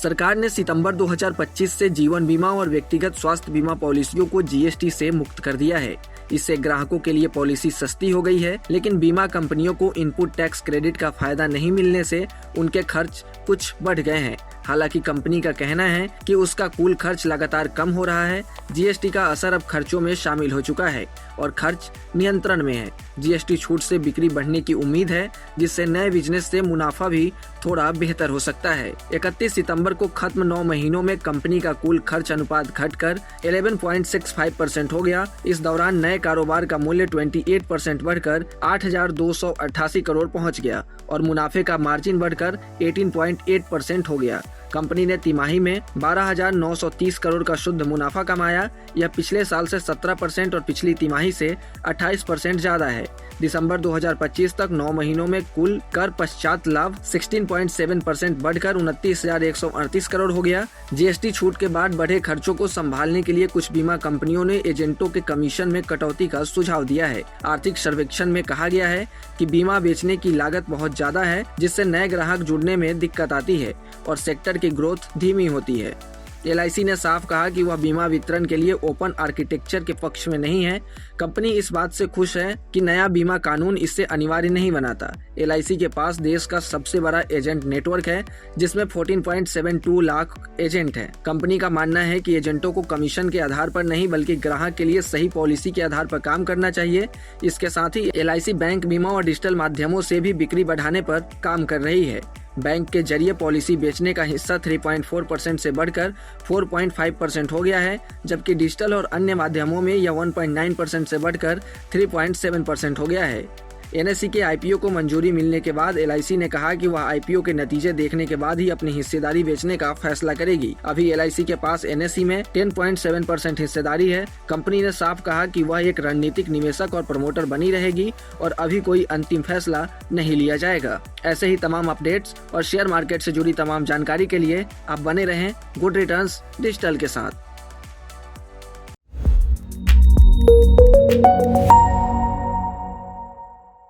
सरकार ने सितंबर 2025 से जीवन बीमा और व्यक्तिगत स्वास्थ्य बीमा पॉलिसियों को जीएसटी से मुक्त कर दिया है। इससे ग्राहकों के लिए पॉलिसी सस्ती हो गई है, लेकिन बीमा कंपनियों को इनपुट टैक्स क्रेडिट का फायदा नहीं मिलने से उनके खर्च कुछ बढ़ गए हैं। हालांकि कंपनी का कहना है कि उसका कुल खर्च लगातार कम हो रहा है। जीएसटी का असर अब खर्चों में शामिल हो चुका है और खर्च नियंत्रण में है। जीएसटी छूट से बिक्री बढ़ने की उम्मीद है, जिससे नए बिजनेस से मुनाफा भी थोड़ा बेहतर हो सकता है। 31 सितंबर को खत्म 9 महीनों में कंपनी का कुल खर्च अनुपात घटकर 11.65% हो गया। इस दौरान नए कारोबार का मूल्य 28% बढ़कर 8,288 करोड़ पहुंच गया और मुनाफे का मार्जिन बढ़कर 18.8% हो गया। कंपनी ने तिमाही में 12,930 करोड़ का शुद्ध मुनाफा कमाया। यह पिछले साल से 17% और पिछली तिमाही से 28% ज्यादा है। दिसंबर 2025 तक 9 महीनों में कुल कर पश्चात लाभ 16.7% बढ़कर 29,138 करोड़ हो गया। जीएसटी छूट के बाद बढ़े खर्चों को संभालने के लिए कुछ बीमा कंपनियों ने एजेंटों के कमीशन में कटौती का सुझाव दिया है। आर्थिक सर्वेक्षण में कहा गया है कि बीमा बेचने की लागत बहुत ज्यादा है, जिससे नए ग्राहक जुड़ने में दिक्कत आती है और सेक्टर की ग्रोथ धीमी होती है। एलआईसी ने साफ कहा कि वह बीमा वितरण के लिए ओपन आर्किटेक्चर के पक्ष में नहीं है। कंपनी इस बात से खुश है कि नया बीमा कानून इससे अनिवार्य नहीं बनाता। एलआईसी के पास देश का सबसे बड़ा एजेंट नेटवर्क है, जिसमें 14.72 लाख एजेंट हैं। कंपनी का मानना है कि एजेंटों को कमीशन के आधार पर नहीं बल्कि ग्राहक के लिए सही पॉलिसी के आधार पर काम करना चाहिए। इसके साथ ही एलआईसी बैंक, बीमा और डिजिटल माध्यमों से भी बिक्री बढ़ाने पर काम कर रही है। बैंक के जरिए पॉलिसी बेचने का हिस्सा 3.4% से बढ़कर 4.5% हो गया है, जबकि डिजिटल और अन्य माध्यमों में यह 1.9% से बढ़कर 3.7% हो गया है। एनएसई के आईपीओ को मंजूरी मिलने के बाद एलआईसी ने कहा कि वह आईपीओ के नतीजे देखने के बाद ही अपनी हिस्सेदारी बेचने का फैसला करेगी। अभी एलआईसी के पास एनएसई में 10.7% हिस्सेदारी है। कंपनी ने साफ कहा कि वह एक रणनीतिक निवेशक और प्रमोटर बनी रहेगी और अभी कोई अंतिम फैसला नहीं लिया जाएगा। ऐसे ही तमाम अपडेट्स और शेयर मार्केट से जुड़ी तमाम जानकारी के लिए आप बने रहें गुड रिटर्न्स डिजिटल के साथ।